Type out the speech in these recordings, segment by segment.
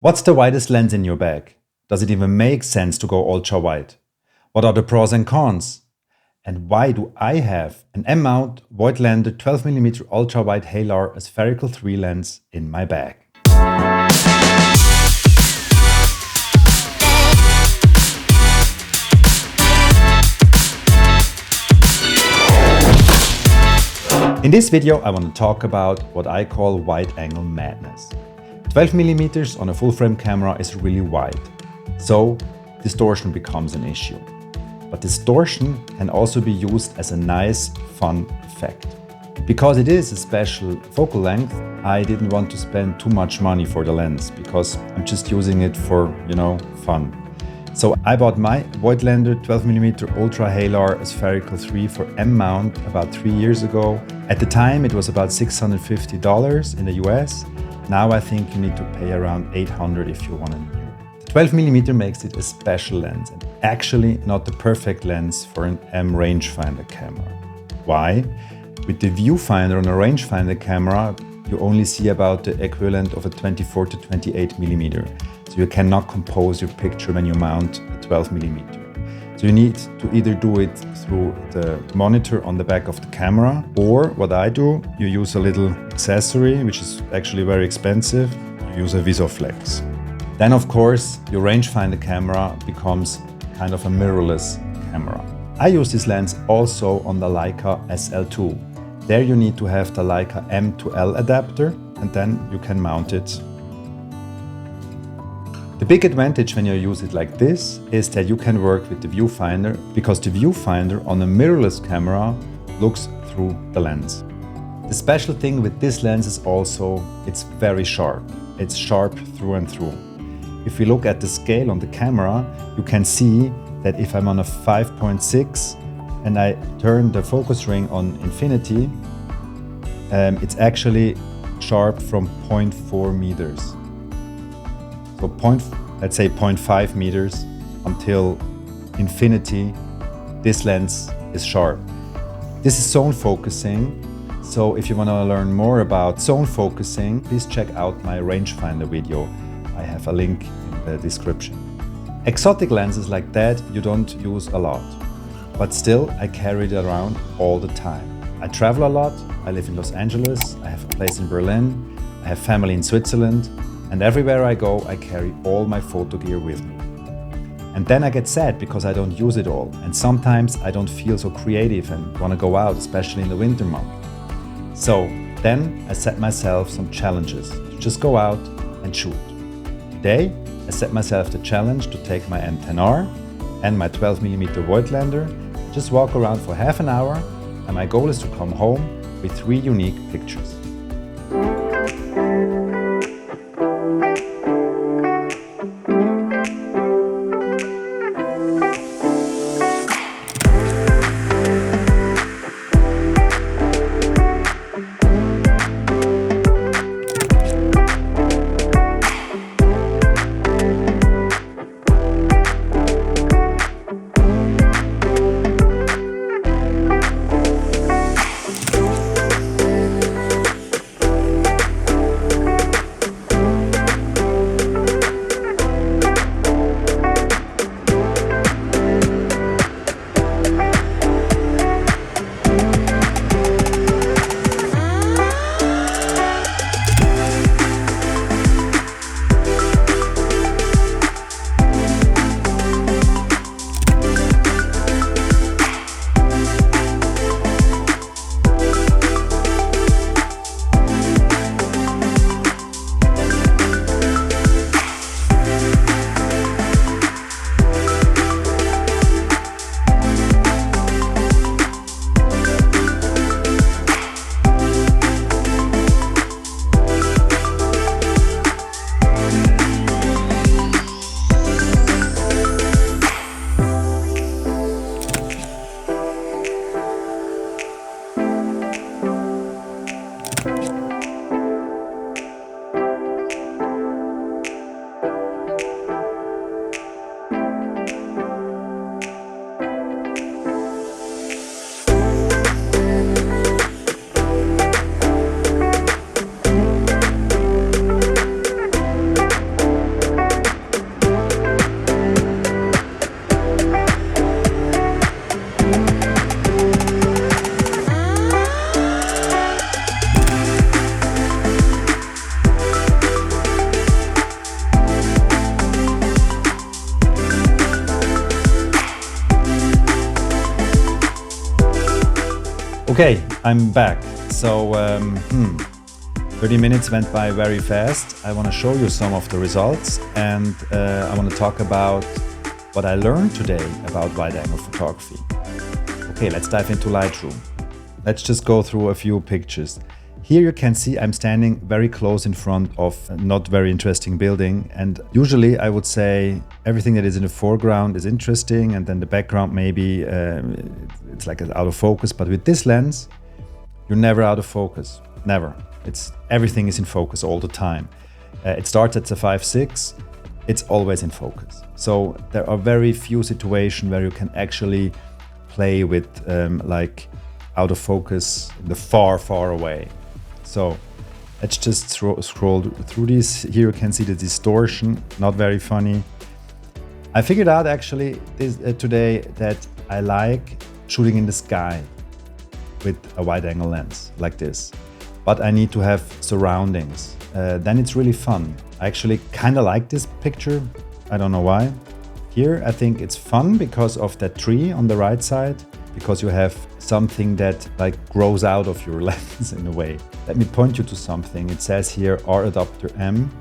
What's the widest lens in your bag? Does it even make sense to go ultra wide? What are the pros and cons? And why do I have an M-mount Voigtlander 12mm Ultra Wide Heliar Aspherical 3 lens in my bag? In this video, I want to talk about what I call wide angle madness. 12mm on a full frame camera is really wide, so distortion becomes an issue. But distortion can also be used as a nice, fun effect. Because it is a special focal length, I didn't want to spend too much money for the lens, because I'm just using it for, fun. So I bought my Voigtlander 12mm Ultra Heliar Aspherical 3 for M-mount about 3 years ago. At the time it was about $650 in the US. Now I think you need to pay around $800 if you want a new. The 12mm makes it a special lens and actually not the perfect lens for an M rangefinder camera. Why? With the viewfinder on a rangefinder camera, you only see about the equivalent of a 24 to 28mm. So you cannot compose your picture when you mount a 12mm. So you need to either do it through the monitor on the back of the camera, or what I do, you use a little accessory, which is actually very expensive. You use a VisoFlex. Then of course, your rangefinder camera becomes kind of a mirrorless camera. I use this lens also on the Leica SL2. There you need to have the Leica M to L adapter, and then you can mount it. The big advantage when you use it like this is that you can work with the viewfinder, because the viewfinder on a mirrorless camera looks through the lens. The special thing with this lens is also it's very sharp. It's sharp through and through. If we look at the scale on the camera, you can see that if I'm on a 5.6 and I turn the focus ring on infinity, it's actually sharp from 0.4 meters. So let's say 0.5 meters until infinity, this lens is sharp. This is zone focusing. So if you want to learn more about zone focusing, please check out my rangefinder video. I have a link in the description. Exotic lenses like that you don't use a lot, but still I carry it around all the time. I travel a lot. I live in Los Angeles. I have a place in Berlin. I have family in Switzerland. And everywhere I go, I carry all my photo gear with me. And then I get sad because I don't use it all. And sometimes I don't feel so creative and want to go out, especially in the winter month. So then I set myself some challenges to just go out and shoot. Today, I set myself the challenge to take my M10R and my 12mm Voigtlander, just walk around for half an hour, and my goal is to come home with 3 unique pictures. Okay, I'm back. So 30 minutes went by very fast. I want to show you some of the results, and I want to talk about what I learned today about wide-angle photography. Okay, let's dive into Lightroom. Let's just go through a few pictures. Here you can see I'm standing very close in front of a not very interesting building, and usually I would say everything that is in the foreground is interesting, and then the background maybe it's like out of focus. But with this lens, you're never out of focus, never. Everything is in focus all the time. It starts at the 5.6, it's always in focus. So there are very few situations where you can actually play with like out of focus, the far away. So let's just scroll through these. Here you can see the distortion, not very funny. I figured out actually today that I like shooting in the sky with a wide angle lens like this. But I need to have surroundings. Then it's really fun. I actually kind of like this picture. I don't know why. Here I think it's fun because of that tree on the right side, because you have something that like grows out of your lens in a way. Let me point you to something. It says here R adapter M.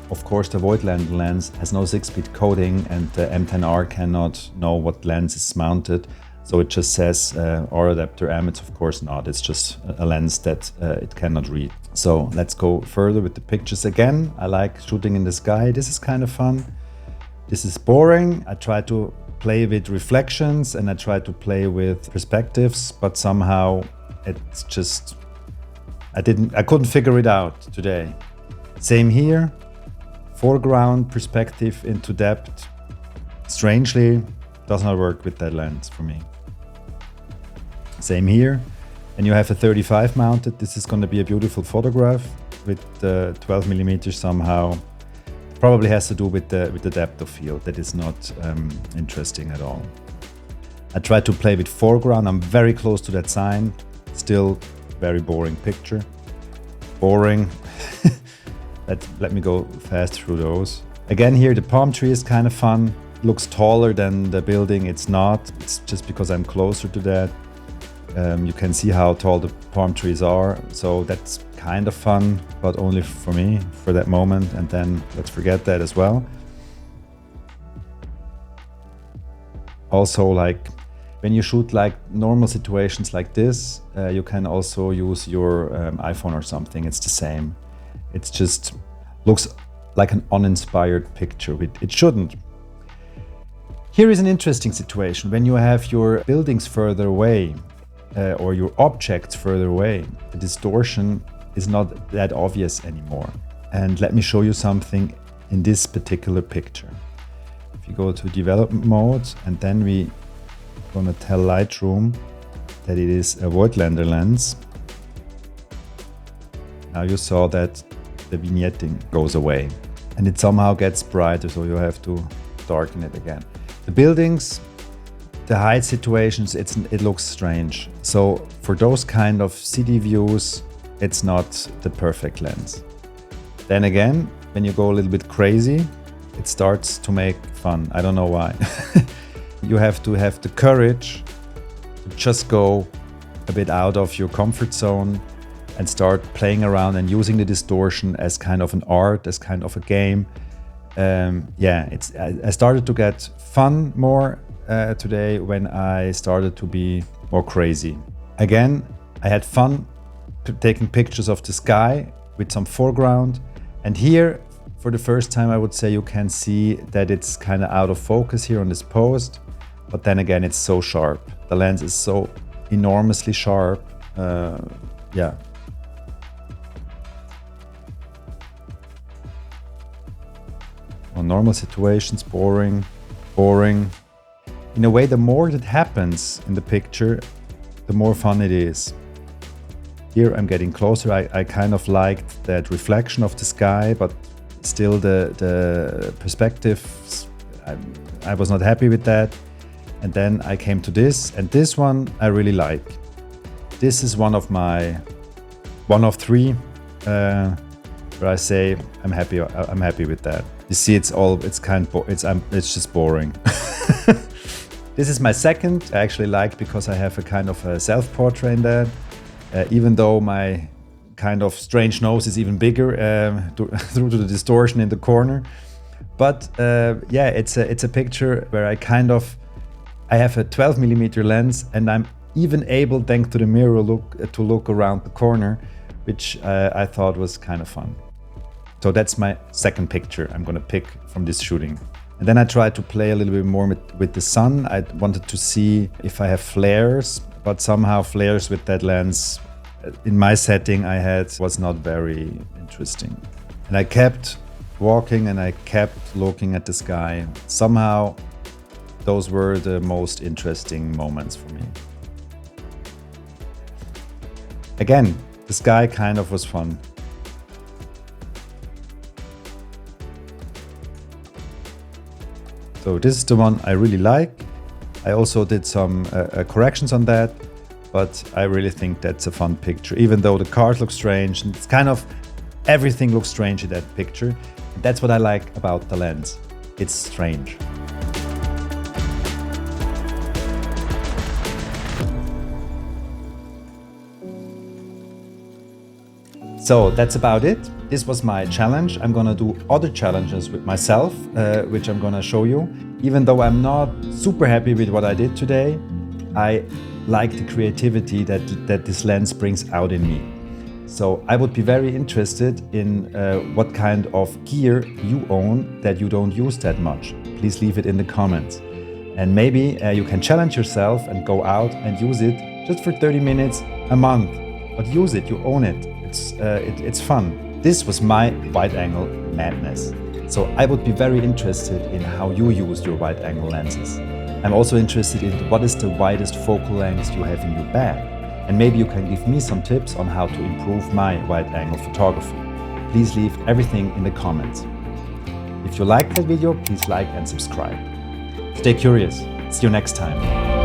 Of course, the Voigtlander lens has no 6-bit coding, and the M10R cannot know what lens is mounted. So it just says R adapter M. It's of course not. It's just a lens that it cannot read. So let's go further with the pictures again. I like shooting in the sky. This is kind of fun. This is boring. I try to play with reflections and I try to play with perspectives, but somehow it's just, I couldn't figure it out today. Same here, foreground perspective into depth, strangely does not work with that lens for me. Same here, and you have a 35 mounted. This is going to be a beautiful photograph with 12mm somehow. Probably has to do with the depth of field that is not interesting at all. I try to play with foreground. I'm very close to that sign. Still very boring picture. Boring. Let me go fast through those. Again here the palm tree is kind of fun. Looks taller than the building. It's not. It's just because I'm closer to that. You can see how tall the palm trees are. So that's kind of fun, but only for me, for that moment, and then let's forget that as well. Also, like when you shoot like normal situations like this, you can also use your iPhone or something. It's the same. It's just looks like an uninspired picture. It shouldn't. Here is an interesting situation. When you have your buildings further away or your objects further away, the distortion is not that obvious anymore. And let me show you something in this particular picture. If you go to development mode, and then we're gonna tell Lightroom that it is a Voigtlander lens. Now you saw that the vignetting goes away and it somehow gets brighter, so you have to darken it again. The buildings, the height situations, it looks strange. So for those kind of city views, it's not the perfect lens. Then again, when you go a little bit crazy, it starts to make fun. I don't know why. You have to have the courage to just go a bit out of your comfort zone and start playing around and using the distortion as kind of an art, as kind of a game. Yeah, I started to get fun more today when I started to be more crazy. Again, I had fun taking pictures of the sky with some foreground, and here for the first time I would say you can see that it's kind of out of focus here on this post, but then again it's so sharp. The lens is so enormously sharp. Yeah. On normal situations, boring. In a way, the more that happens in the picture, the more fun it is. Here I'm getting closer. I kind of liked that reflection of the sky, but still the perspective, I was not happy with that. And then I came to this, and this one I really like. This is one of three where I say I'm happy with that. You see, it's just boring. This is my second. I actually like because I have a kind of a self-portrait in that. even though my kind of strange nose is even bigger through to the distortion in the corner. But yeah, it's a picture where I have a 12mm lens, and I'm even able, thanks to the mirror, to look around the corner, which I thought was kind of fun. So that's my second picture I'm gonna pick from this shooting. And then I tried to play a little bit more with the sun. I wanted to see if I have flares, but somehow flares with that lens in my setting I had was not very interesting. And I kept walking and I kept looking at the sky. Somehow those were the most interesting moments for me. Again, the sky kind of was fun. So this is the one I really like. I also did some corrections on that, but I really think that's a fun picture, even though the cars look strange. And it's kind of, everything looks strange in that picture. And that's what I like about the lens. It's strange. So that's about it. This was my challenge. I'm gonna do other challenges with myself, which I'm gonna show you. Even though I'm not super happy with what I did today, I like the creativity that this lens brings out in me. So I would be very interested in what kind of gear you own that you don't use that much. Please leave it in the comments. And maybe you can challenge yourself and go out and use it just for 30 minutes a month. But use it, you own it. It's fun. This was my wide-angle madness. So I would be very interested in how you use your wide-angle lenses. I'm also interested in what is the widest focal length you have in your bag. And maybe you can give me some tips on how to improve my wide-angle photography. Please leave everything in the comments. If you liked that video, please like and subscribe. Stay curious. See you next time.